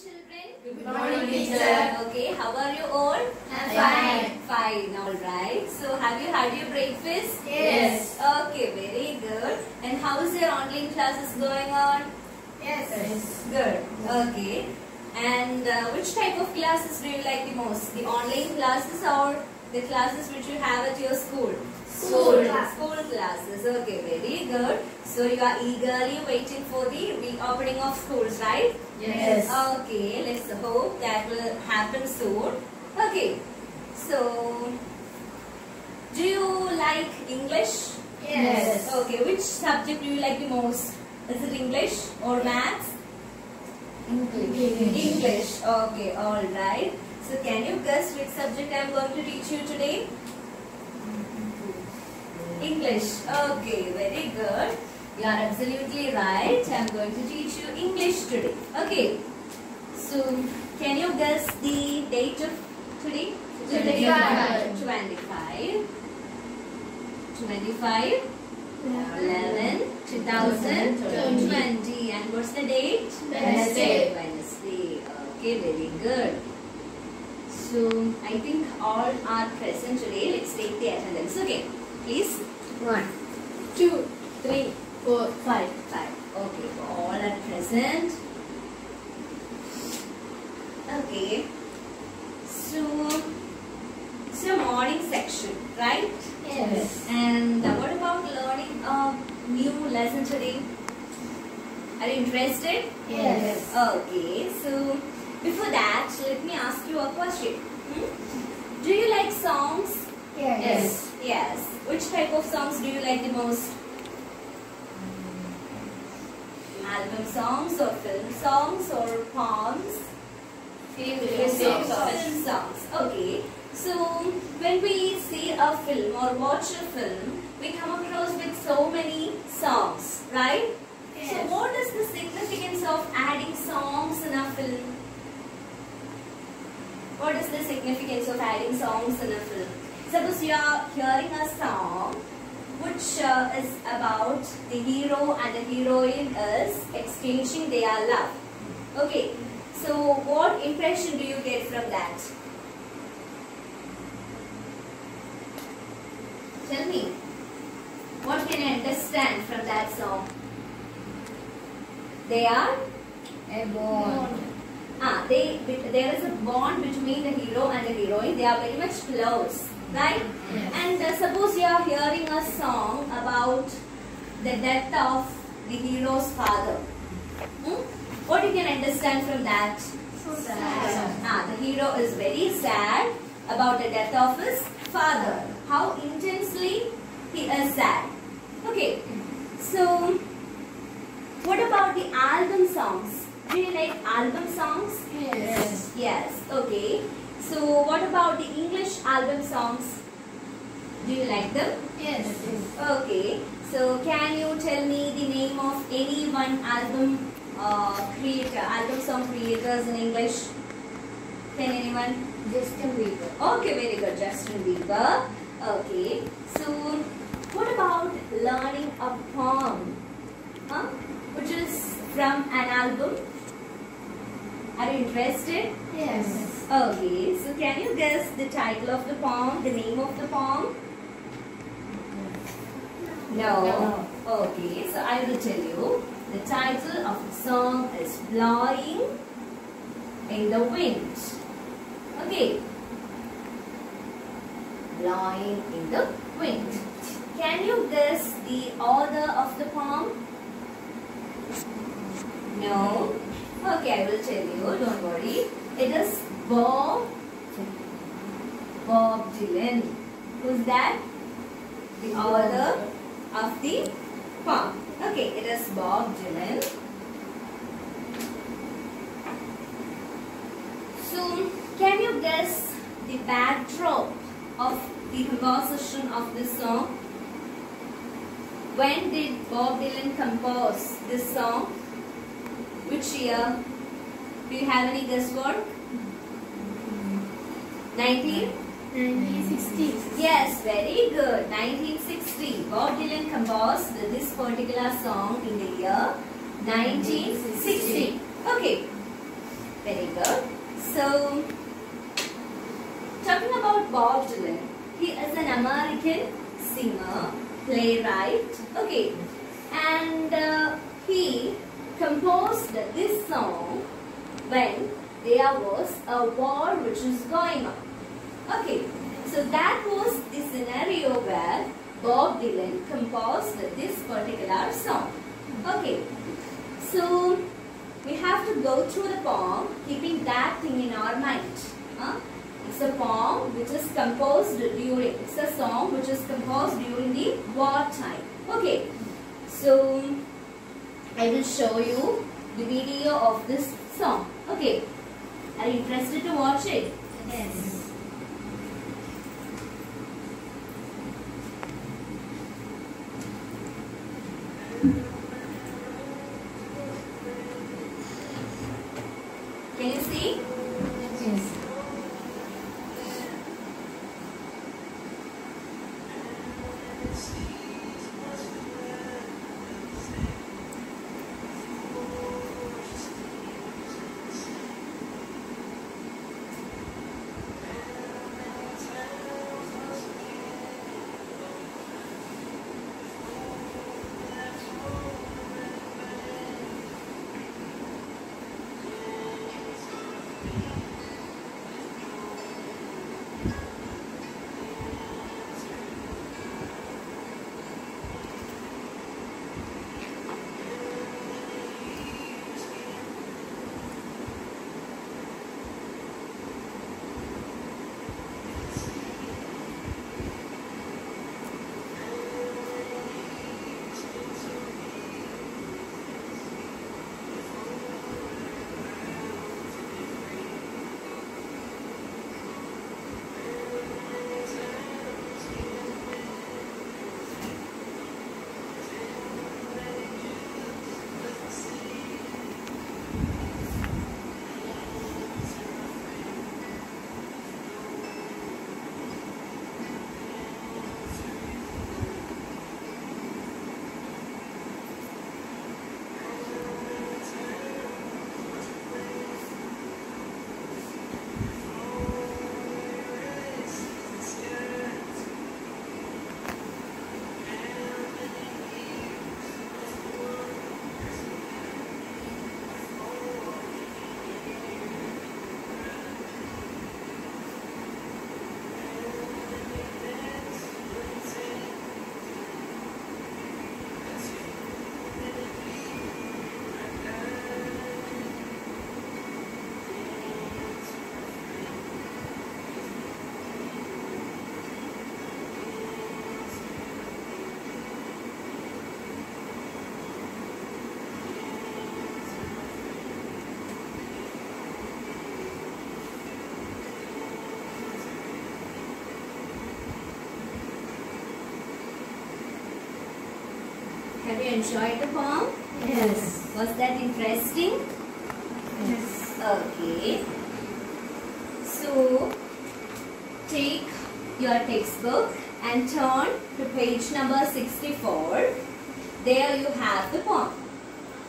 children. Good morning, teacher. Okay, how are you all? I'm fine. Fine, all right. So, have you had your breakfast? Yes. Okay, very good. And how is your online classes going on? Yes. Good. Okay. And which type of classes do you like the most? The online classes or the classes which you have at your school? School. School classes. Okay, very good. So you are eagerly waiting for the reopening of schools, right? Yes. Okay, let's hope that will happen soon. Okay. So, do you like English? Yes. Okay, which subject do you like the most? Is it English or maths? English. Okay, all right. So, can you guess which subject I am going to teach you today? English. Okay, very good. You are absolutely right. I am going to teach you English today. Okay. So, can you guess the date of today? 25. 11 2020. And what's the date? Wednesday. Wednesday. Okay, very good. So, I think all are present today. Let's take the attendance. Okay, please. 1, 2, 3, 4, 5. 5. Okay, all are present. Okay. So, it's your morning section, right? Yes. And what about learning a new lesson today? Are you interested? Yes. Okay, so before that, let me ask you a question. Do you like songs? Yes. Yes. Which type of songs do you like the most? Album songs or film songs or poems? Film Film songs. songs. Okay. So when we see a film or watch a film, we come across with so many songs, right? Yes. So what is the significance of adding songs in a film? What is the significance of adding songs in a film? Suppose you are hearing a song which is about the hero and the heroine is exchanging their love. Okay, so what impression do you get from that? Tell me, what can you understand from that song? They are? A bond. There is a bond between the hero and the heroine. They are very much close, right? Yes. And suppose you are hearing a song about the death of the hero's father. What you can understand from that? Sad. The hero is very sad about the death of his father. How intensely he is sad. Okay, so what about the album songs? Do you like album songs? Yes. Yes. Okay. So what about the English album songs? Do you like them? Yes. Okay. So can you tell me the name of any one album album song creators in English? Can anyone? Justin Bieber. Okay, very good. Justin Bieber. Okay. So what about learning a poem? Which is from an album? Are you interested? Yes. Okay, so can you guess the title of the poem, the name of the poem? No. Okay, so I will tell you. The title of the song is Blowing in the Wind. Okay. Blowing in the Wind. Can you guess the author of the poem? No. Okay, I will tell you. Don't worry. It is Bob Dylan. Who's that? The author of the poem. Okay, it is Bob Dylan. So, can you guess the backdrop of the composition of this song? When did Bob Dylan compose this song? Which year? Do you have any guesswork? 1960. Yes, very good. 1960. Bob Dylan composed this particular song in the year 1960. Okay. Very good. So, talking about Bob Dylan, he is an American singer, playwright, okay, and he composed this song when there was a war which is going on. Okay, so that was the scenario where Bob Dylan composed this particular song. Okay, so we have to go through the poem keeping that thing in our mind. It's a poem which is composed during, it's a song which is composed during the war time. Okay, so I will show you the video of this song. Okay, are you interested to watch it? Yes. Can you see? Yes. Have you enjoyed the poem? Yes. Was that interesting? Yes. Okay. So, take your textbook and turn to page number 64. There you have the poem.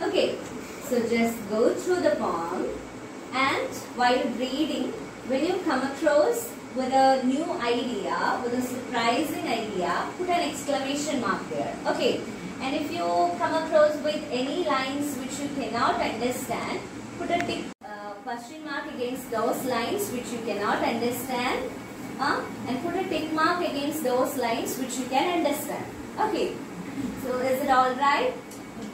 Okay. So, just go through the poem, and while reading, when you come across with a new idea, with a surprising idea, put an exclamation mark there. Okay. And if you come across with any lines which you cannot understand, put a tick question mark against those lines which you cannot understand, and put a tick mark against those lines which you can understand. Okay. So is it all right?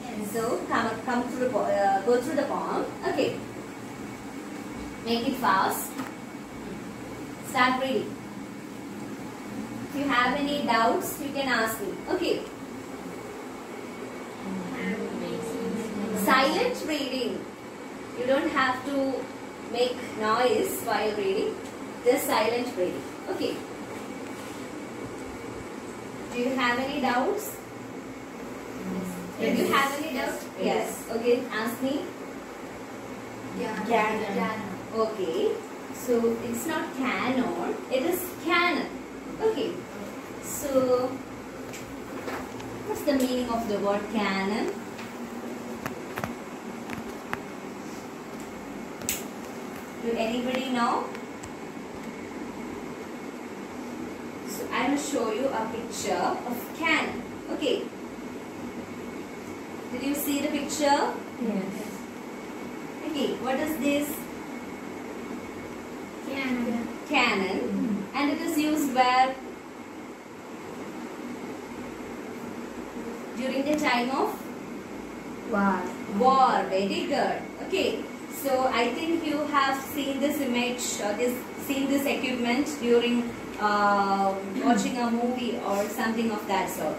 Yes. So come through go through the poem. Okay. Make it fast. Start reading. If you have any doubts, you can ask me. Okay. Silent reading. You don't have to make noise while reading. Just silent reading. Okay. Do you have any doubts? Do you have any doubts? Yes. Okay. Ask me. Canon. Okay. So it's not canon. It is canon. Okay. So what's the meaning of the word canon? Do anybody know? So I will show you a picture of cannon. Okay. Did you see the picture? Yes. Okay. What is this? Cannon. Cannon. And it is used where? During the time of? War. Very good. Okay. So I think you have seen this image or seen this equipment during watching a movie or something of that sort.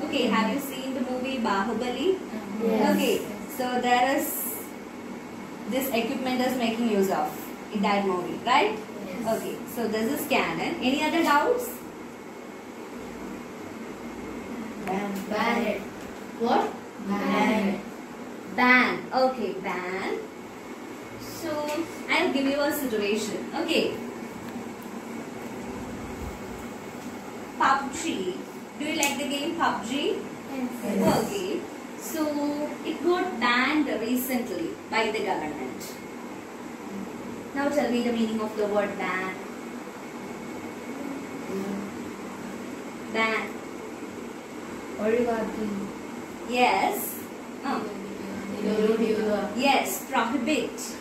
Okay. Have you seen the movie Bahubali? Yes. Okay. So there is this equipment is making use of in that movie, right? Yes. Okay. So this is cannon. Any other doubts? Band. What? Band. Ban. Okay, ban. So I'll give you a situation. Okay. PUBG. Do you like the game PUBG? Yes. Okay. So it got banned recently by the government. Now tell me the meaning of the word ban. Ban. Yes. Yes, prohibit.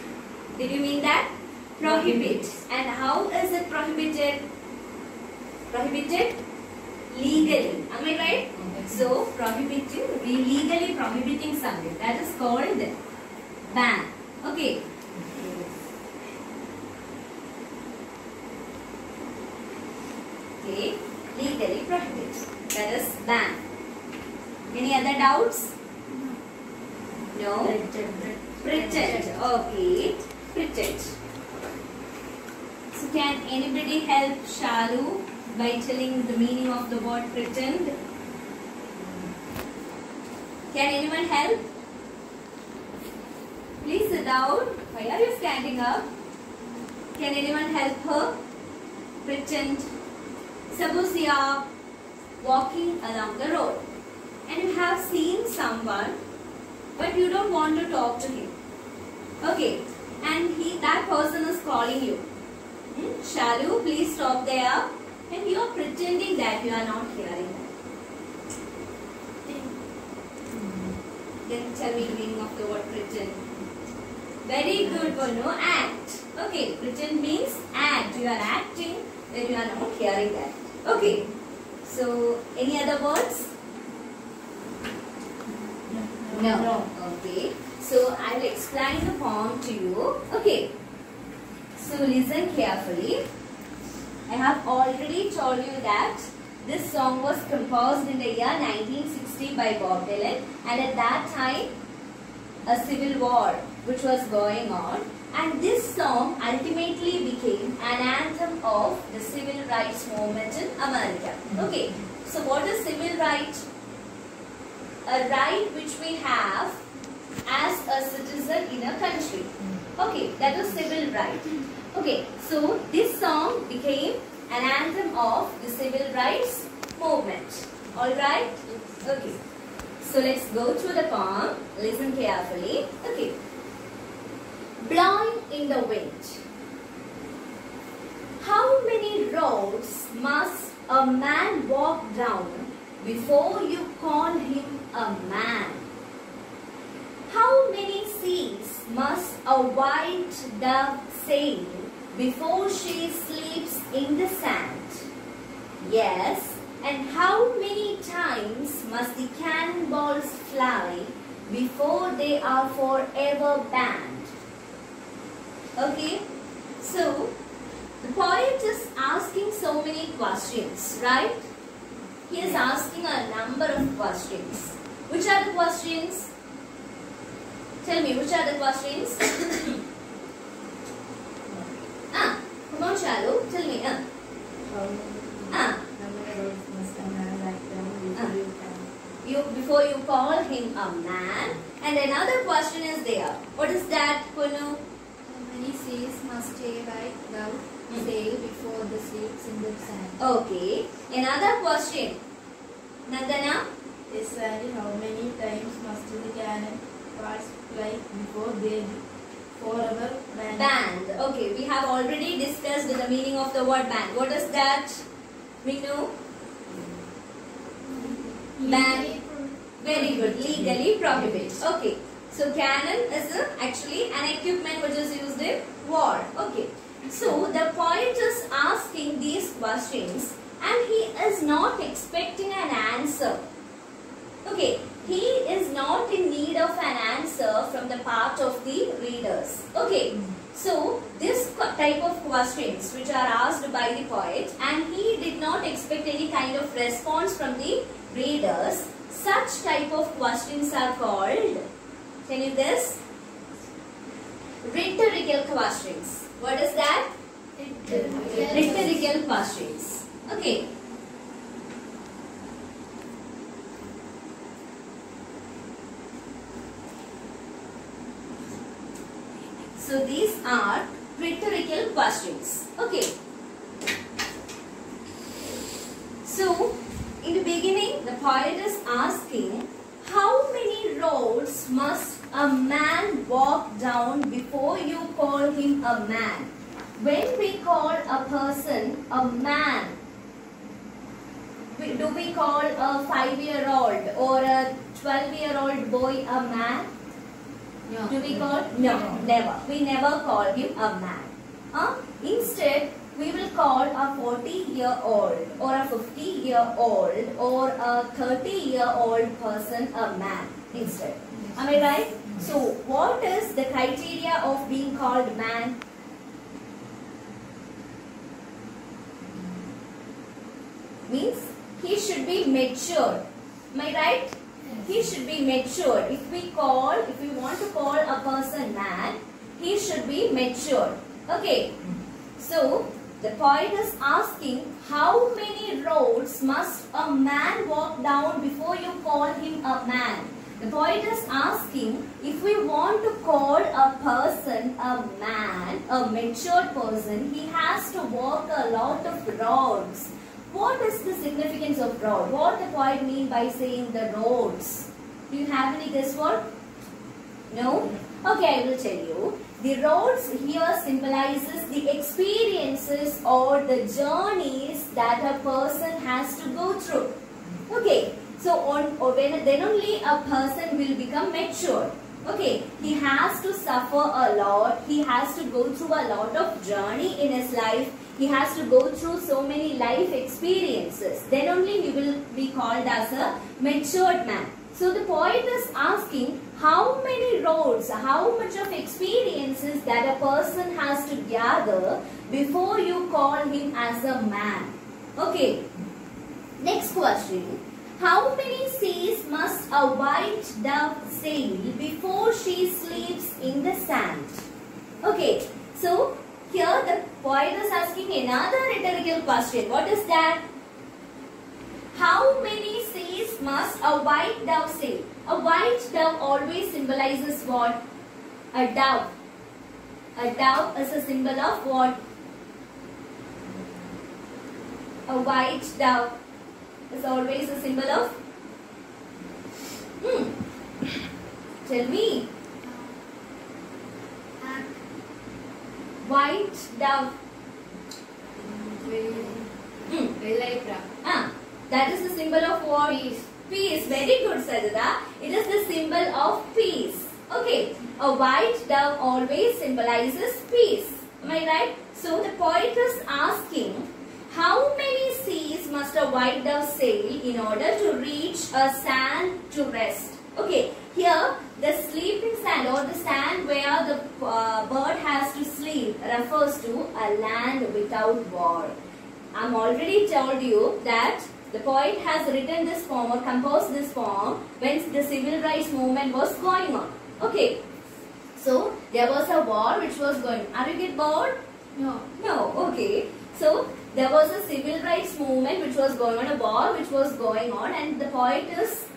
Did you mean that? Prohibit. And how is it prohibited? Prohibited? Legally. Am I right? So, prohibiting, legally prohibiting something. That is called ban. Okay. Okay. Legally prohibit. That is ban. Any other doubts? No? Pretend. Okay. Pretend. So can anybody help Shalu by telling the meaning of the word pretend? Can anyone help? Please sit down. Why are you standing up? Can anyone help her? Pretend. Suppose you are walking along the road and you have seen someone but you don't want to talk to him. Okay. And that person is calling you. Shalu, please stop there. And you are pretending that you are not hearing that. Then tell me the meaning of the word pretend. Very good, Bono. Act. Okay. Pretend means act. You are acting that you are not hearing that. Okay. So, any other words? No. Okay. So, I will explain the poem to you. Okay. So, listen carefully. I have already told you that this song was composed in the year 1960 by Bob Dylan, and at that time a civil war which was going on, and this song ultimately became an anthem of the civil rights movement in America. Okay. So, what is civil right? A right which we have as a citizen in a country. Okay, that is civil right. Okay, so this song became an anthem of the civil rights movement. Alright? Okay. So let's go through the poem. Listen carefully. Okay. Blowing in the wind. How many roads must a man walk down before you call him a man? How many seas must a white dove sail before she sleeps in the sand? Yes, and how many times must the cannonballs fly before they are forever banned? Okay, so the poet is asking so many questions, right? He is asking a number of questions. Which are the questions? Tell me, which are the questions? Come on, Shalu, tell me. Before you call him a man. And another question is there. What is that, Punu? How many seas must a white dove sail before the sleeps in the sand? Okay. Another question. Nandana? Yes, and how many times must the cannon parts fly before they forever banned? Banned. Okay, we have already discussed the meaning of the word ban. What is that? Minu? Ban. Very good. Legally prohibit. Okay. So cannon is actually an equipment which is used in war. Okay. So the poet is asking these questions and he is not expecting an answer. Okay. He is not in need of an answer from the part of the readers. Okay. So this type of questions which are asked by the poet and he did not expect any kind of response from the readers. Such type of questions are called, can you guess? Rhetorical questions. What is that? Rhetorical questions. Okay. So these are rhetorical questions. Okay. So in the beginning, the poet is asking, how many roads must a man walk down before you call him a man? When we call a person a man, do we call a 5-year-old or a 12-year-old boy a man? No. Do we call? No, never. We never call him a man. Instead, we will call a 40-year-old or a 50-year-old or a 30-year-old person a man instead. Am I right? So, what is the criteria of being called man? Means he should be mature. Am I right? He should be mature. If we want to call a person man, he should be mature. Okay. So, the poet is asking, how many roads must a man walk down before you call him a man? The poet is asking, if we want to call a person a man, a mature person, he has to walk a lot of roads. What is the significance of road? What the poet mean by saying the roads? Do you have any guesswork? No? Okay, I will tell you. The roads here symbolizes the experiences or the journeys that a person has to go through. Okay, so then only a person will become mature. Okay, he has to suffer a lot. He has to go through a lot of journey in his life. He has to go through so many life experiences. Then only he will be called as a matured man. So the poet is asking, how many roads, how much of experiences that a person has to gather before you call him as a man. Okay. Next question. How many seas must a white dove sail before she sleeps in the sand? Okay. So here the poet is asking another rhetorical question. What is that? How many seas must a white dove sail? A white dove always symbolizes what? A dove. A dove is a symbol of what? A white dove is always a symbol of? Tell me. White dove. That is the symbol of what? Peace. Peace. Very good, Sajida. It is the symbol of peace. Okay. A white dove always symbolizes peace. Am I right? So the poet is asking, how many seas must a white dove sail in order to reach a sand to rest? Okay. Here, the sleeping sand or the sand where the bird has to sleep refers to a land without war. I am already told you that the poet has written this poem or composed this poem when the civil rights movement was going on. Okay. So, there was a war which was going on. Are you get bored? No. No. Okay. So, there was a civil rights movement which was going on, a war which was going on, and the poet is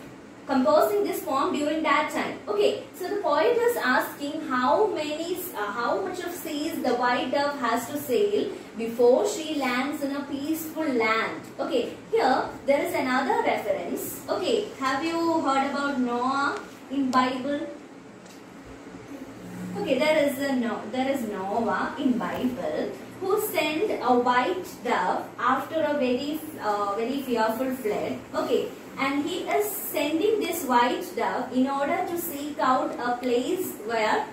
composing this poem during that time. Okay, so the poet is asking how much of seas the white dove has to sail before she lands in a peaceful land. Okay, here there is another reference. Okay, have you heard about Noah in Bible? Okay, there is Noah in Bible who sent a white dove after a very fearful flood. Okay, and he is sending this white dove in order to seek out a place where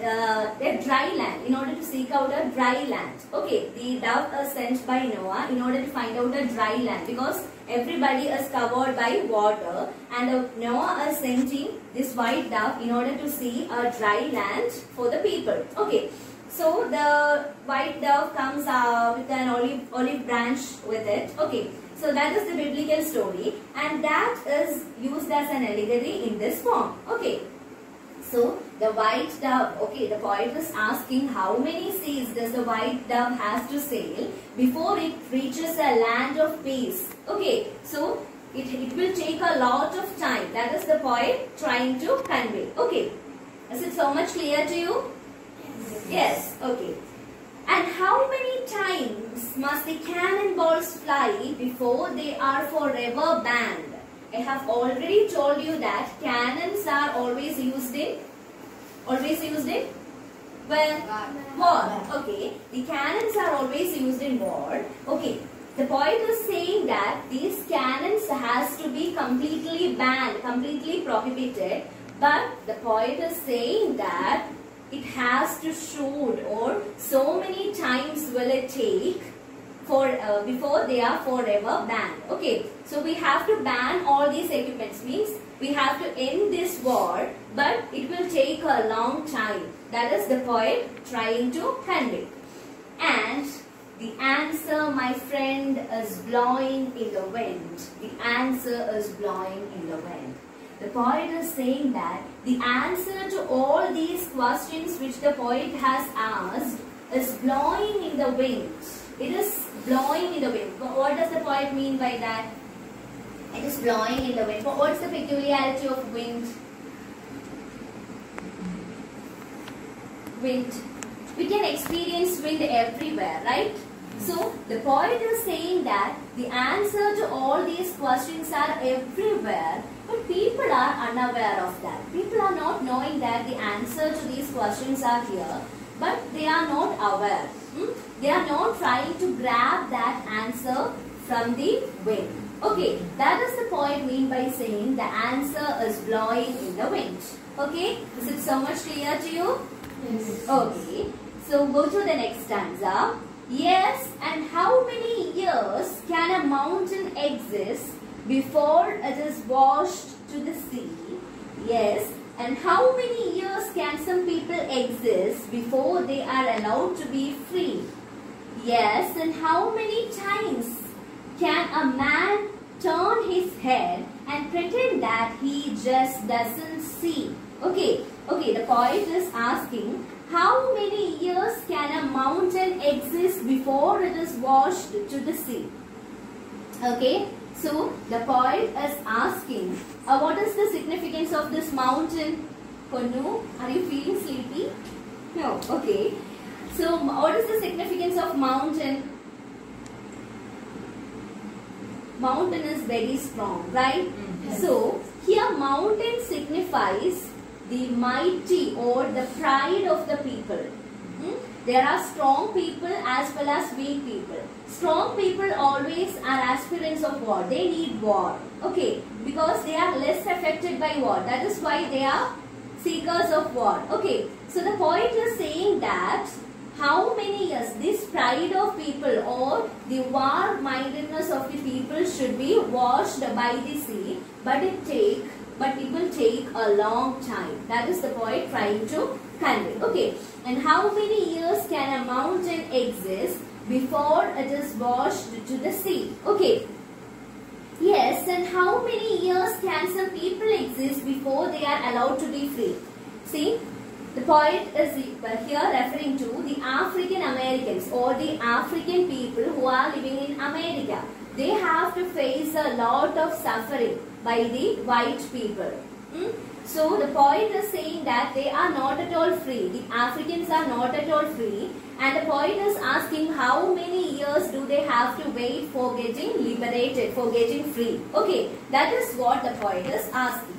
a dry land, in order to seek out a dry land. Okay, the dove is sent by Noah in order to find out a dry land, because everybody is covered by water, and Noah is sending this white dove in order to see a dry land for the people. Okay, so the white dove comes with an olive branch with it. Okay, so that is the biblical story, and that is used as an allegory in this form. Okay, so the white dove, okay, the poet is asking how many seas does the white dove has to sail before it reaches a land of peace. Okay, so it will take a lot of time. That is the poet trying to convey. Okay, is it so much clear to you? Yes. Okay. And how many times must the cannonballs fly before they are forever banned? I have already told you that cannons are always used in well, war. Okay, the cannons are always used in war. Okay, the poet is saying that these cannons has to be completely banned, completely prohibited. But the poet is saying that it has to shoot, or so many times will it take for before they are forever banned. Okay, so we have to ban all these equipments, means we have to end this war, but it will take a long time. That is the poet trying to convey. And the answer, my friend, is blowing in the wind. The answer is blowing in the wind. The poet is saying that the answer to all these questions which the poet has asked is blowing in the wind. It is blowing in the wind. What does the poet mean by that? It is blowing in the wind. But what's the peculiarity of wind? Wind. We can experience wind everywhere, right? So the poet is saying that the answer to all these questions are everywhere, but people are unaware of that. People are not knowing that the answer to these questions are here, but they are not aware. They are not trying to grab that answer from the wind. Okay, that is the poet mean by saying the answer is blowing in the wind. Okay, is it so much clear to you? Yes. Okay, so go to the next stanza. Yes, and how many years can a mountain exist before it is washed to the sea? Yes, and how many years can some people exist before they are allowed to be free? Yes, and how many times can a man turn his head and pretend that he just doesn't see? Okay, the poet is asking, how many years can a mountain exist before it is washed to the sea? Okay, so the poet is asking, what is the significance of this mountain? Konnu, are you feeling sleepy? No, okay. So what is the significance of mountain? Mountain is very strong, right? Yes. So here mountain signifies the mighty or the pride of the people. There are strong people as well as weak people. Strong people always are aspirants of war. They need war. Okay, because they are less affected by war. That is why they are seekers of war. Okay, so the poet is saying that how many years this pride of people or the war-mindedness of the people should be washed by the sea, but it will take a long time. That is the poet trying to convey. Okay, and how many years can a mountain exist before it is washed to the sea? Okay, yes, and how many years can some people exist before they are allowed to be free? See, the poet is here referring to the African Americans or the African people who are living in America. They have to face a lot of suffering by the white people. So the poet is saying that they are not at all free. The Africans are not at all free. And the poet is asking how many years do they have to wait for getting liberated, for getting free. Okay, that is what the poet is asking.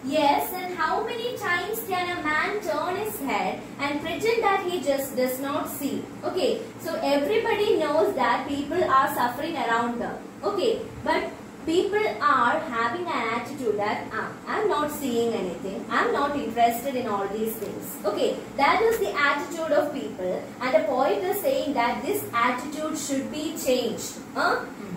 Yes, and how many times can a man turn his head and pretend that he just does not see? Okay, so everybody knows that people are suffering around them. Okay, but people are having an attitude that I'm not seeing anything, I'm not interested in all these things. Okay, that is the attitude of people, and the poet is saying that this attitude should be changed.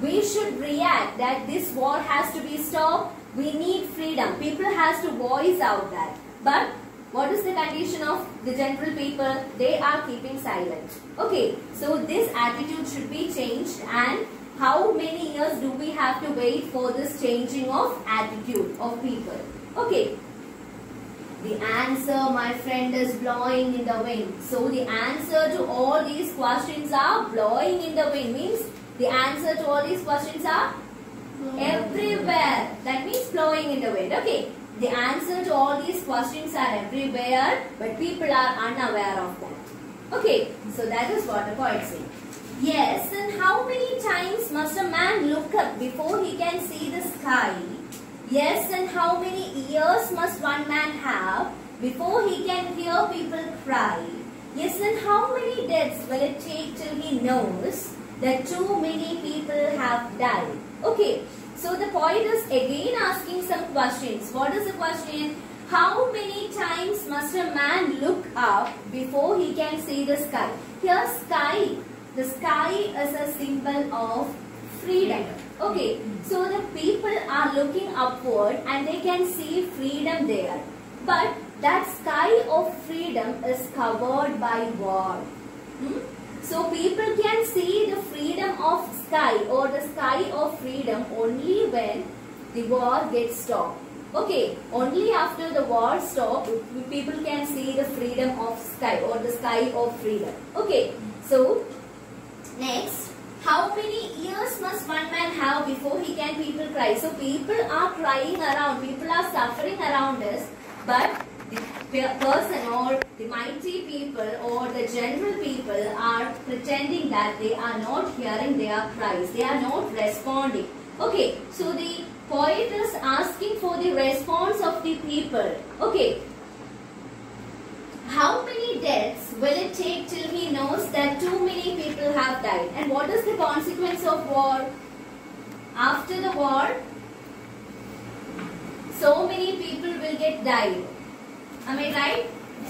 We should react that this war has to be stopped. We need freedom. People has to voice out that. But what is the condition of the general people? They are keeping silent. Okay, so this attitude should be changed, and how many years do we have to wait for this changing of attitude of people? Okay. The answer, my friend, is blowing in the wind. So the answer to all these questions are blowing in the wind. Means the answer to all these questions are everywhere. That means blowing in the wind. Okay. The answer to all these questions are everywhere, but people are unaware of that. Okay. So that is what the poet says. Yes, and how many times must a man look up before he can see the sky? Yes, and how many ears must one man have before he can hear people cry? Yes, and how many deaths will it take till he knows that too many people have died? Okay, so the poet is again asking some questions. What is the question? How many times must a man look up before he can see the sky? Here, sky. The sky is a symbol of freedom. Okay, so the people are looking upward and they can see freedom there. But that sky of freedom is covered by war. So people can see the freedom of sky or the sky of freedom only when the war gets stopped. Okay, only after the war stops, people can see the freedom of sky or the sky of freedom. Okay, so next, how many years must one man have before he can people cry? So people are crying around, people are suffering around us, but the person or the mighty people or the general people are pretending that they are not hearing their cries, they are not responding. Okay, so the poet is asking for the response of the people. Okay. How many deaths will it take till he knows that too many people have died? And what is the consequence of war? After the war, so many people will get died. Am I right?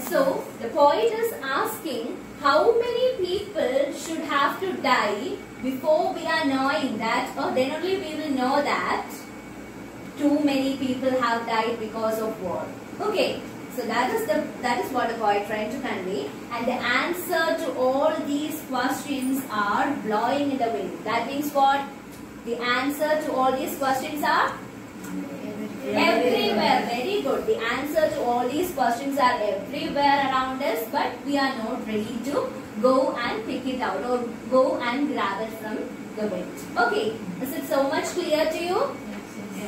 So, the poet is asking how many people should have to die before we are knowing that, or then only we will know that too many people have died because of war. Okay. So that is what the poet trying to convey, and the answer to all these questions are blowing in the wind. That means what? The answer to all these questions are everywhere. Very good. The answer to all these questions are everywhere around us, but we are not ready to go and pick it out or go and grab it from the wind. Okay. Is it so much clear to you?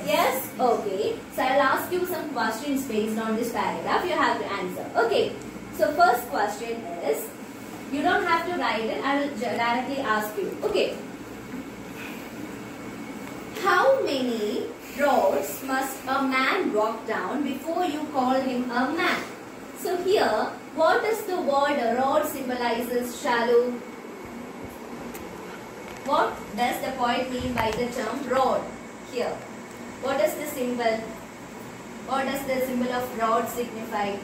Yes? Okay. So I'll ask you some questions based on this paragraph. You have to answer. Okay. So first question is, you don't have to write it. I will directly ask you. Okay. How many roads must a man walk down before you call him a man? So here, what does the word road symbolizes, Shalu? What does the poet mean by the term road here? What is the symbol? What does the symbol of rod signify?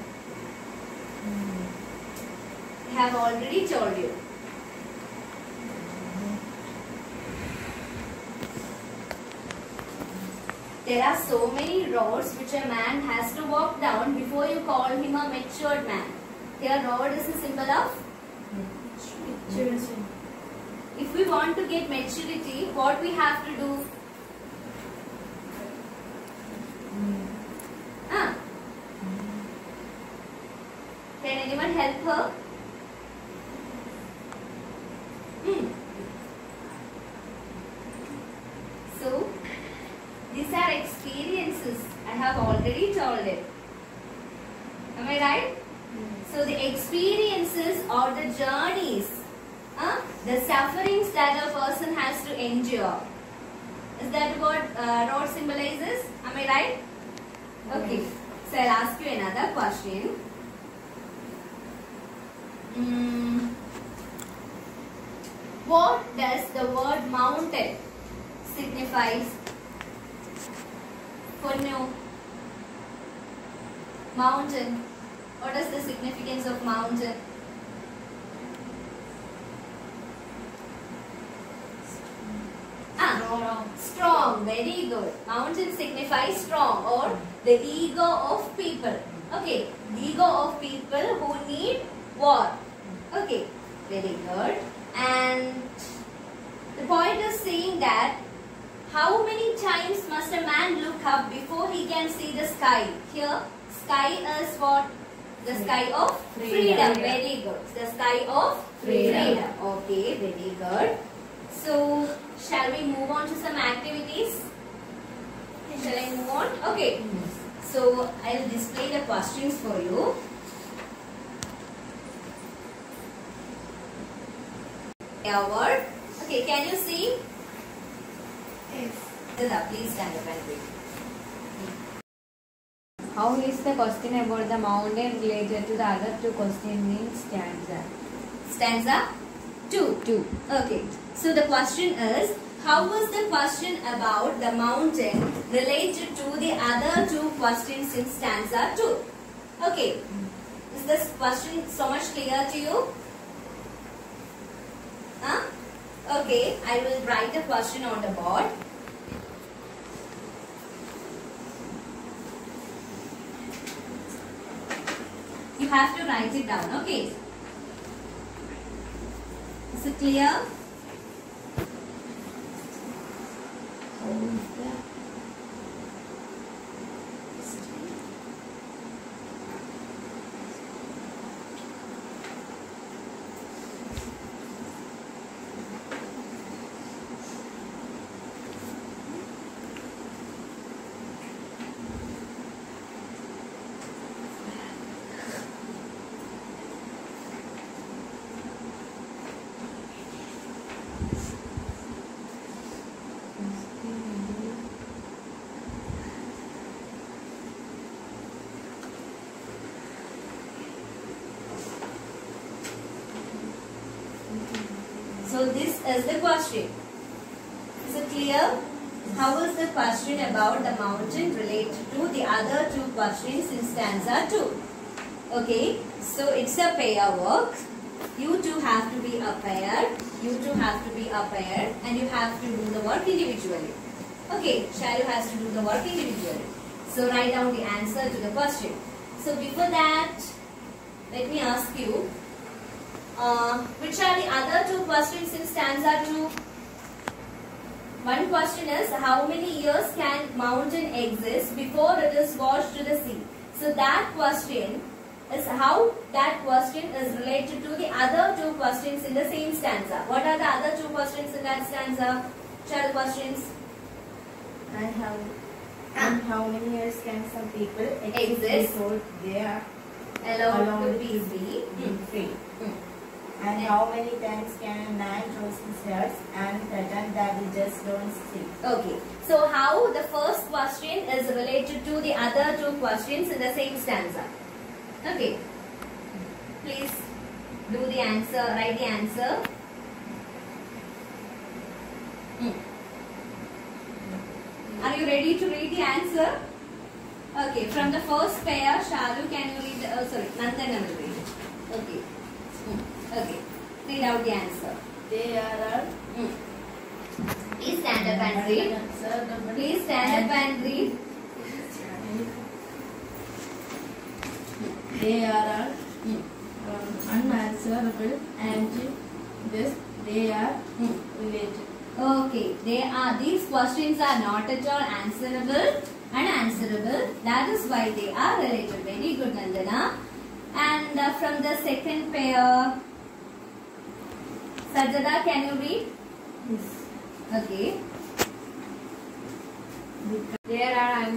I have already told you. There are so many roads which a man has to walk down before you call him a matured man. Here, road is a symbol of maturity. If we want to get maturity, what we have to do? Can anyone help her? So, these are experiences. I have already told it. Am I right? So, the experiences or the journeys, the sufferings that a person has to endure. Is that what road symbolizes? Am I right? Okay. So I'll ask you another question. What does the word mountain signifies? Punnu. Mountain. What is the significance of mountain? Strong. Very good. Mountain signifies strong or the ego of people. Okay. The ego of people who need war. Okay. Very good. And the point is saying that how many times must a man look up before he can see the sky? Here, sky is what? The sky of freedom. Very good. The sky of freedom. Okay, very good. So, shall we move on to some activities? Shall I move on? Okay. So, I will display the questions for you. Your work. Okay, can you see? Yes. Please stand up and read. How is the question about the mountain related to the other two questions in stanza? Stanza 2. 2. Okay. So the question is, how was the question about the mountain related to the other two questions in stanza 2? Okay. Is this question so much clear to you? Huh? Okay. I will write the question on the board. You have to write it down, okay? Is it clear? So this is the question. Is it clear? How is the question about the mountain related to the other two questions in stanza 2? Okay, so it's a pair work. You two have to be a pair. You two have to be a pair, and you have to do the work individually. Okay, Shalu has to do the work individually. So write down the answer to the question. So before that, let me ask you, which are the other two questions in stanza 2? One question is, how many years can mountain exist before it is washed to the sea? So that question is how that question is related to the other two questions in the same stanza. What are the other two questions in that stanza? Shall questions? And how many years can some people Exist before they are allowed to be free? free? And how many times can a man close his eyes and pretend that he just don't see? Okay. So how the first question is related to the other two questions in the same stanza? Okay. Please do the answer, write the answer. Are you ready to read the answer? Okay. From the first pair, Shalu, can you read? Nandana will read it. Okay. Okay. Read out the answer. They are Please stand up and read. Please stand up and read. They are unanswerable and thus they are related. Okay, these questions are not at all answerable, unanswerable. That is why they are related. Very good, Nandana. And from the second pair, Sajada, can you read? Yes. Okay. They are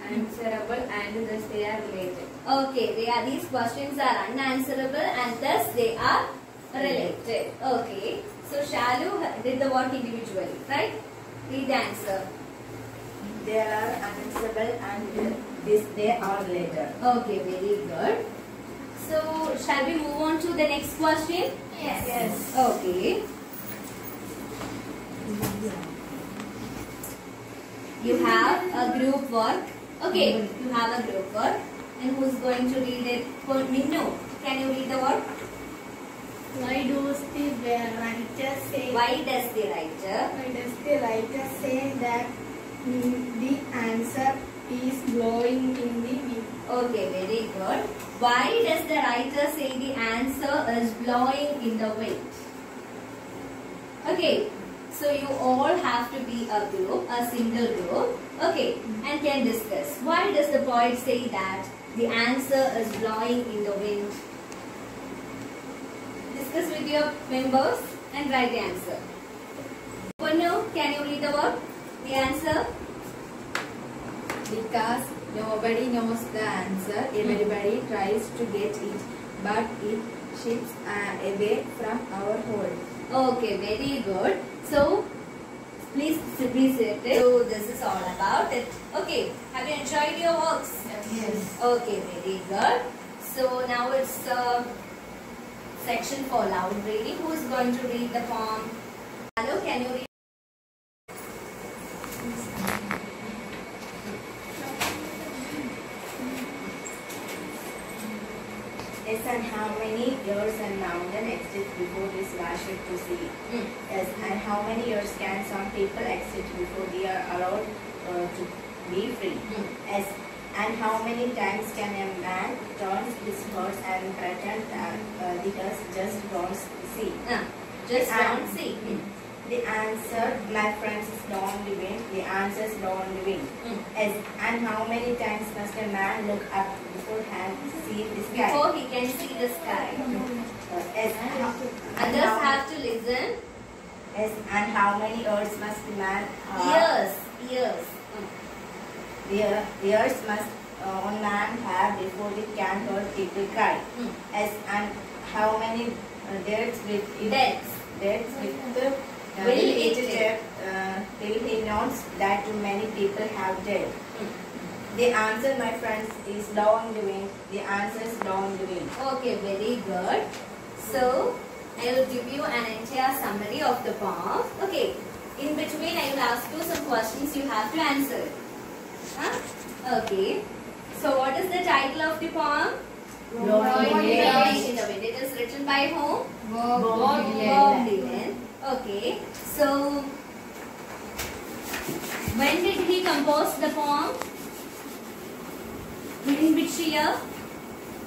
unanswerable and thus they are related. Okay, these questions are unanswerable and thus they are related. Okay. So Shalu did the work individually, right? Read the answer. They are unanswerable and this day or later. Okay, very good. So, shall we move on to the next question? Yes. Okay. You have a group work. Okay, you have a group work. And who's going to read it? For Minnu, can you read the work? Why does the writer say? Why does the writer? Why does the writer say that the answer is blowing in the wind? Okay, very good. Why does the writer say the answer is blowing in the wind? Okay, so you all have to be a group, a single group. Okay, and can discuss. Why does the poet say that the answer is blowing in the wind? Discuss with your members and write the answer. Ponu, can you read the word? The answer? Because nobody knows the answer, everybody tries to get it, but it shifts away from our hold. Okay, very good. So, please sit it. So, this is all about it. Okay, have you enjoyed your works? Yes. Okay, very good. So, now it's section for loud reading. Who is going to read the poem? Hello, can you read? Yes, and how many years and mountain exist before this worship to see? Yes, and how many years can some people exist before they are allowed to be free? Yes, and how many times can a man turn his horse and pretend that the earth just don't see? Just And- don't see. The answer, my friends, is long living. The answer is long living. Yes, and how many times must a man look up beforehand to see the sky? Before he can see the sky. Yes, Others have to listen. yes, and how many years must the man Years. years must one man have before he can hear people cry? Yes, and how many dates with Will it till he knows that too many people have died? The answer, my friends, is long living. The answer is long living. Okay, very good. So, I will give you an entire summary of the poem. Okay, in between I will ask you some questions you have to answer. Okay, so what is the title of the poem? Blowing Blowing in in the Wind. It is written by whom? Bob Bob Dylan. Dylan. Okay, so when did he compose the poem? In which year?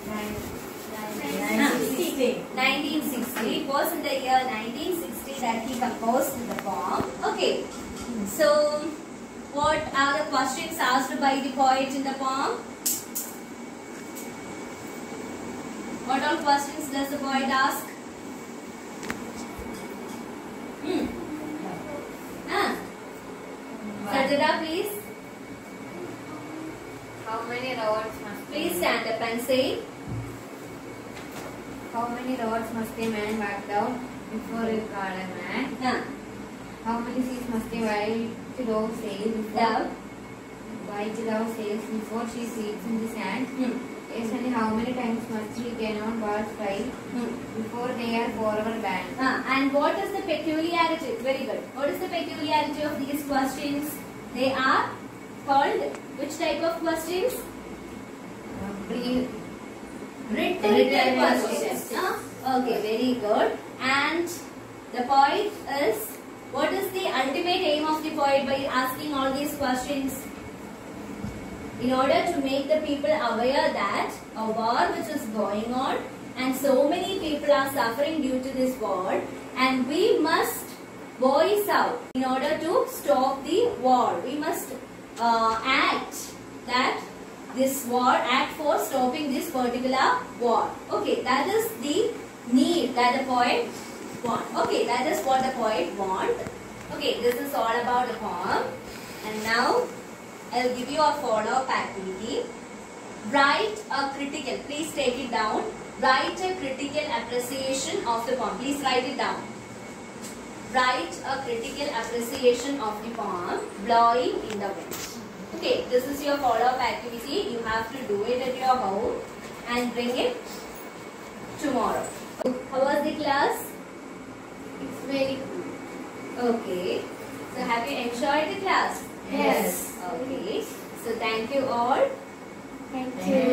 1960. 1960. It was in the year 1960 that he composed the poem. Okay. So, what are the questions asked by the poet in the poem? What all questions does the poet ask? Sajada, please. How many roads must Please stand up and say. How many roads must a man walk down before he called a man? How many seas must a white dove sail before white dove sails before she sleeps in the sand? Yes, and how many times must he cannot birds fly before they are forever banned? And what is the peculiarity? Very good. What is the peculiarity of these questions? They are called which type of questions? Written questions. Okay, very good. And the poet is, what is the ultimate aim of the poet by asking all these questions? In order to make the people aware that a war which is going on and so many people are suffering due to this war, and we must voice out in order to stop the war. We must act that this war, act for stopping this particular war. Okay, that is the need that the poet want. Okay, that is what the poet want. Okay, this is all about the poem. And now I will give you a follow-up activity. Write a critical, please take it down. Write a critical appreciation of the poem. Please write it down. Write a critical appreciation of the poem, Blowing in the Wind. Okay. Okay, this is your follow-up activity. You have to do it at your home and bring it tomorrow. How was the class? It's very good. Okay. So have you enjoyed the class? Yes. Okay. So thank you all. Thank you.